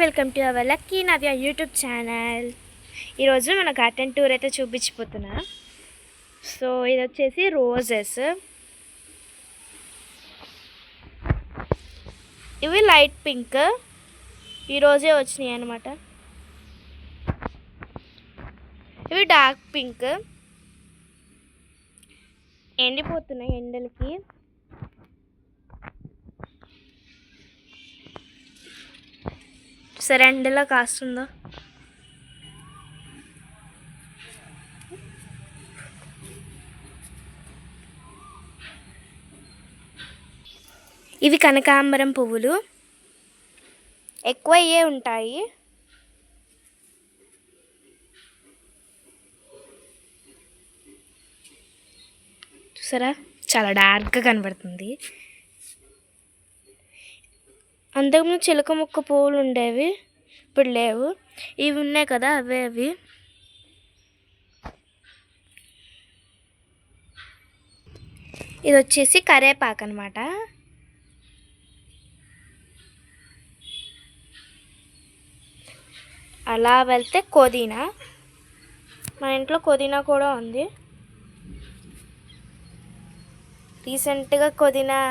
Welcome to our lucky Navya YouTube channel. ఈరోజు మన garden tour అయితే చూపించిపోతున్నా. సో ఇది వచ్చేసి రోజెస్, ఇవి లైట్ పింక్, ఈరోజే వచ్చినాయి అన్నమాట. ఇవి డార్క్ పింక్, ఎండిపోతున్నాయి ఎండలకి. సరే ఎండలో కాస్తుందో. ఇవి కనకాంబరం పువ్వులు, ఎక్కువ అయ్యే ఉంటాయి. చూసారా, చాలా డార్క్గా కనబడుతుంది. అంతకుముందు చిలక ముక్క పువ్వులు ఉండేవి, ఇప్పుడు లేవు. ఇవి ఉన్నాయి కదా, అవే అవి. ఇది వచ్చేసి కరేపాకు అనమాట. అలా వెళ్తే పుదీనా, మన ఇంట్లో పుదీనా కూడా ఉంది. రీసెంట్గా పుదీనా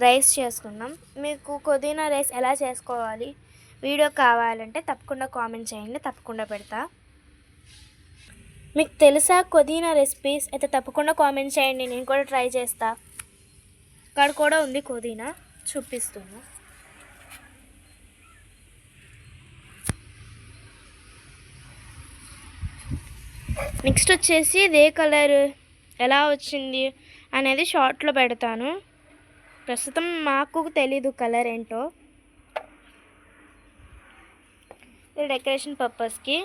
రైస్ చేసుకున్నాం. మీకు పుదీనా రైస్ ఎలా చేసుకోవాలి వీడియో కావాలంటే తప్పకుండా కామెంట్ చేయండి, తప్పకుండా పెడతా. మీకు తెలుసా పుదీనా రెసిపీస్ అయితే తప్పకుండా కామెంట్ చేయండి, నేను కూడా ట్రై చేస్తా. ఇక్కడ కూడా ఉంది పుదీనా, చూపిస్తున్నా. నెక్స్ట్ వచ్చేసి ఇదే కలర్ ఎలా వచ్చింది అనేది షార్ట్లో పెడతాను. ప్రస్తుతం మాకు తెలీదు కలర్ ఏంటో. ఇది డెకరేషన్ పర్పస్కి.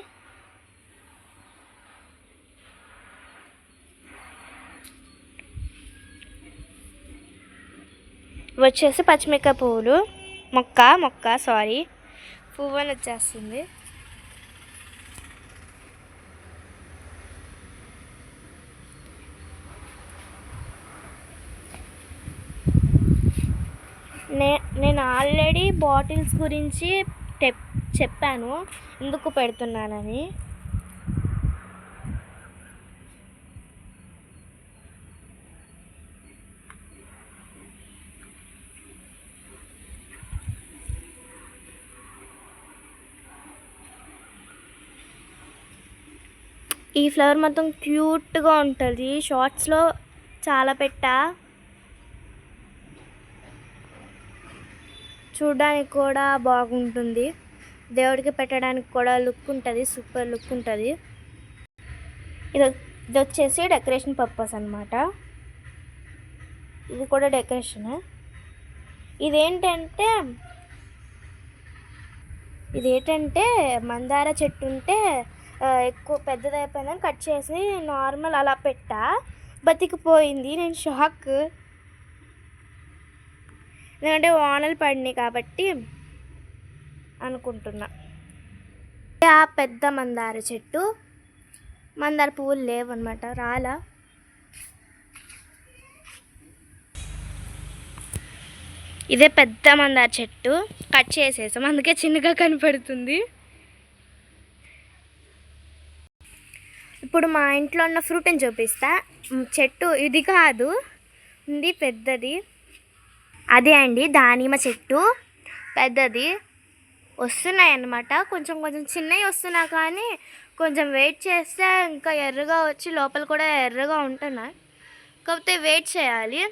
వచ్చేసి పచ్చిమిరపకాయ పువ్వులు, మొక్క సారీ, పువ్వు అని వచ్చేస్తుంది. నేను ఆల్రెడీ బాటిల్స్ గురించి చెప్పాను ఎందుకు పెడుతున్నానని. ఈ ఫ్లవర్ మొత్తం క్యూట్గా ఉంటుంది. షార్ట్స్లో చాలా పెట్టా, చూడడానికి కూడా బాగుంటుంది. దేవుడికి పెట్టడానికి కూడా లుక్ ఉంటుంది, సూపర్ లుక్ ఉంటుంది. ఇది వచ్చేసి డెకరేషన్ పర్పస్ అనమాట. ఇది కూడా డెకరేషన్. ఇదేంటంటే మందార చెట్టు ఉంటే ఎక్కువ పెద్దదైపోయిందని కట్ చేసి నార్మల్ అలా పెట్టా, బతికిపోయింది. నేను షాక్, ఎందుకంటే వానలు పడినాయి కాబట్టి అనుకుంటున్నా. ఆ పెద్ద మందార చెట్టు, మందార పువ్వులు లేవన్నమాట, రాలా. ఇదే పెద్ద మందార చెట్టు, కట్ చేసేసాం, అందుకే చిన్నగా కనపడుతుంది. ఇప్పుడు మా ఇంట్లో ఉన్న ఫ్రూట్ అని చూపిస్తా. చెట్టు ఇది కాదు, ఉంది పెద్దది, అదే అండి దానిమ్మ చెట్టు, పెద్దది. వస్తున్నాయి అన్నమాట, కొంచెం చిన్నవి వస్తున్నా, కానీ కొంచెం వెయిట్ చేస్తే ఇంకా ఎర్రగా వచ్చి లోపల కూడా ఎర్రగా ఉంటున్నాయి. కాకపోతే వెయిట్ చేయాలి.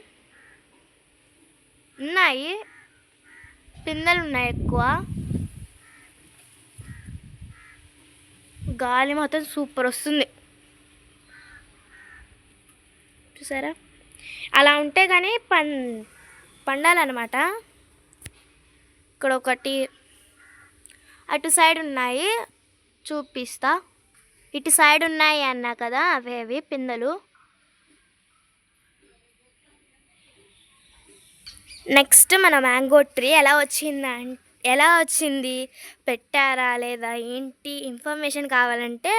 ఉన్నాయి పిందెలు ఉన్నాయి ఎక్కువ. గాలి మాత్రం సూపర్ వస్తుంది, చూసారా. అలా ఉంటే కానీ పండాలన్నమాట. ఇక్కడ ఒకటి, అటు సైడ్ ఉన్నాయి చూపిస్తా. ఇటు సైడ్ ఉన్నాయి అన్నా కదా, అవేవి పిందెలు. నెక్స్ట్ మన మ్యాంగో ట్రీ ఎలా వచ్చింది, పెట్టారా లేదా, ఏంటి ఇన్ఫర్మేషన్ కావాలంటే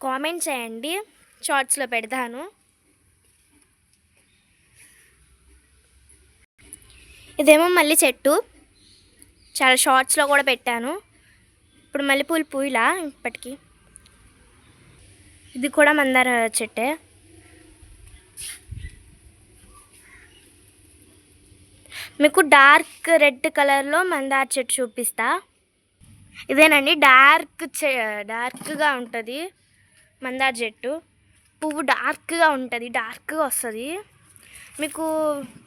కామెంట్ చేయండి, షార్ట్స్లో పెడతాను. ఇదేమో మల్లి చెట్టు, చాలా షార్ట్స్లో కూడా పెట్టాను. ఇప్పుడు మల్లెపూలు పూయలా ఇప్పటికి. ఇది కూడా మందార చెట్టే. మీకు డార్క్ రెడ్ కలర్లో మందార చెట్టు చూపిస్తా. ఇదేనండి డార్క్గా ఉంటుంది మందార చెట్టు. పువ్వు డార్క్గా ఉంటుంది, డార్క్గా వస్తుంది. మీకు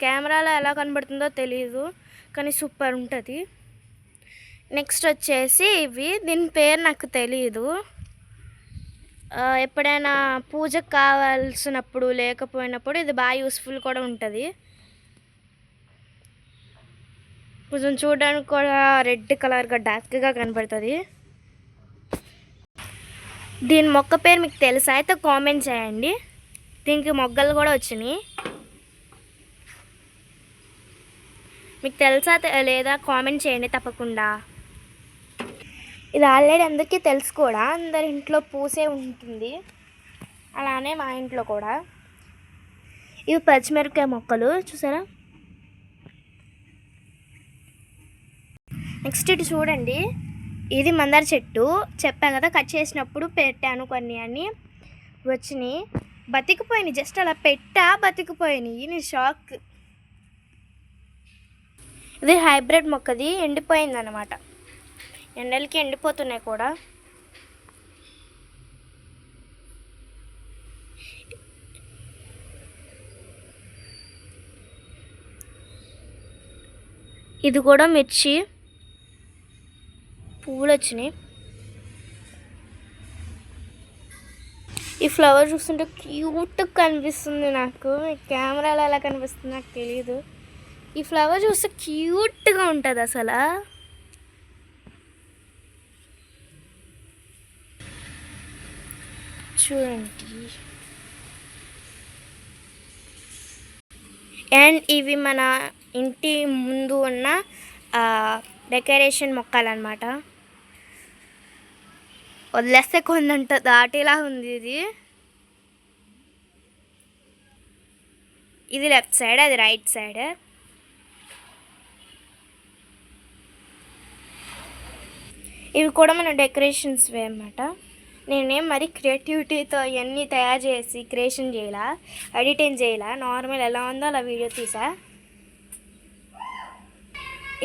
కెమెరాలో ఎలా కనబడుతుందో తెలియదు, కానీ సూపర్ ఉంటుంది. నెక్స్ట్ వచ్చేసి దీని పేరు నాకు తెలియదు. ఎప్పుడైనా పూజకు కావాల్సినప్పుడు లేకపోయినప్పుడు ఇది బాగా యూస్ఫుల్ కూడా ఉంటుంది. కొంచెం చూడడానికి కూడా రెడ్ కలర్గా డార్క్గా కనబడుతుంది. దీని మొక్క పేరు మీకు తెలుసా అయితే కామెంట్ చేయండి. దీనికి మొగ్గలు కూడా వచ్చినాయి. మీకు తెలుసా లేదా కామెంట్ చేయండి తప్పకుండా. ఇది ఆల్రెడీ అందరికీ తెలుసు కూడా, అందరి ఇంట్లో పూసే ఉంటుంది. అలానే మా ఇంట్లో కూడా. ఇవి పచ్చిమిరపకాయ మొక్కలు చూసారా. నెక్స్ట్ ఇటు చూడండి, ఇది మందార చెట్టు. చెప్పా కదా కట్ చేసినప్పుడు పెట్టాను కొన్ని అని వచ్చినాయి. బతికిపోయినాయి, జస్ట్ అలా బతికిపోయినాయి. నీ షాక్. ఇది హైబ్రిడ్ మొక్కది, ఎండిపోయింది అన్నమాట. ఎండలకి ఎండిపోతున్నాయి కూడా. ఇది కూడా మిర్చి పువ్వులు వచ్చినాయి. ఈ ఫ్లవర్ చూస్తుంటే క్యూట్గా కనిపిస్తుంది నాకు. కెమెరాలో ఎలా కనిపిస్తుంది నాకు తెలియదు. ఈ ఫ్లవర్ చూస్తే క్యూట్గా ఉంటుంది అసలు. చూడండి. అండ్ ఇవి మన ఇంటి ముందు ఉన్న డెకరేషన్ మొక్కలన్నమాట. వదిలేస్తే కొందంట దాటిలా ఉంది. ఇది లెఫ్ట్ సైడ్, అది రైట్ సైడ్. ఇవి కూడా మన డెకరేషన్స్ అన్నమాట. నేనేం మరి క్రియేటివిటీతో ఇవన్నీ తయారు చేసి క్రియేషన్ చేయాల, ఎడిటింగ్ చేయాల. నార్మల్ ఎలా ఉందో అలా వీడియో తీసా.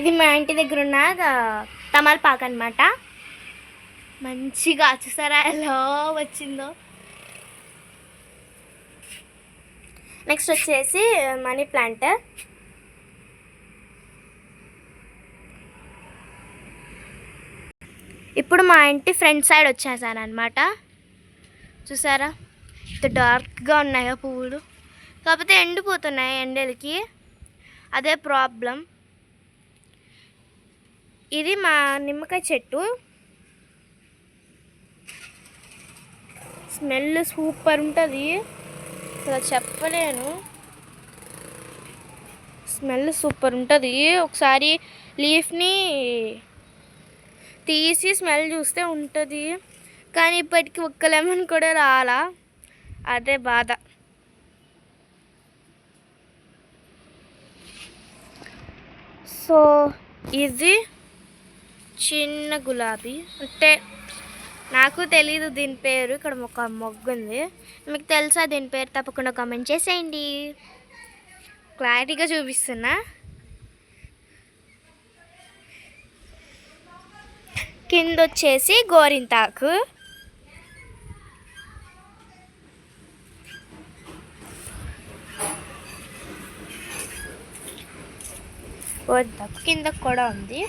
ఇది మా ఇంటి దగ్గర ఉన్న తమలపాకు అన్నమాట. మంచిగా చూసారా ఎలా వచ్చిందో. నెక్స్ట్ వచ్చేసి మనీ ప్లాంట్. ఇప్పుడు మా ఇంటి ఫ్రంట్ సైడ్ వచ్చేసాను అనమాట. చూసారా ఇంత డార్క్గా ఉన్నాయో పువ్వులు, కాకపోతే ఎండిపోతున్నాయి ఎండలకి, అదే ప్రాబ్లం. ఇది మా నిమ్మకాయ చెట్టు. స్మెల్ సూపర్ ఉంటుంది, అసలు చెప్పలేను. స్మెల్ సూపర్ ఉంటుంది. ఒకసారి లీఫ్ని తీసి స్మెల్ చూస్తే ఉంటుంది, కానీ ఇప్పటికి ఒక్క లెమన్ కూడా రాలా, అదే బాధ. సో ఇది చిన్న గులాబీ, అంటే నాకు తెలీదు దీని పేరు. ఇక్కడ ఒక మొగ్గు ఉంది, మీకు తెలుసా దీని పేరు? తప్పకుండా కామెంట్ చేసేయండి. క్లారిటీగా చూపిస్తున్నా. కింద వచ్చేసి గోరింతాకు. గోరింతాకు కింద కూడా ఉంది.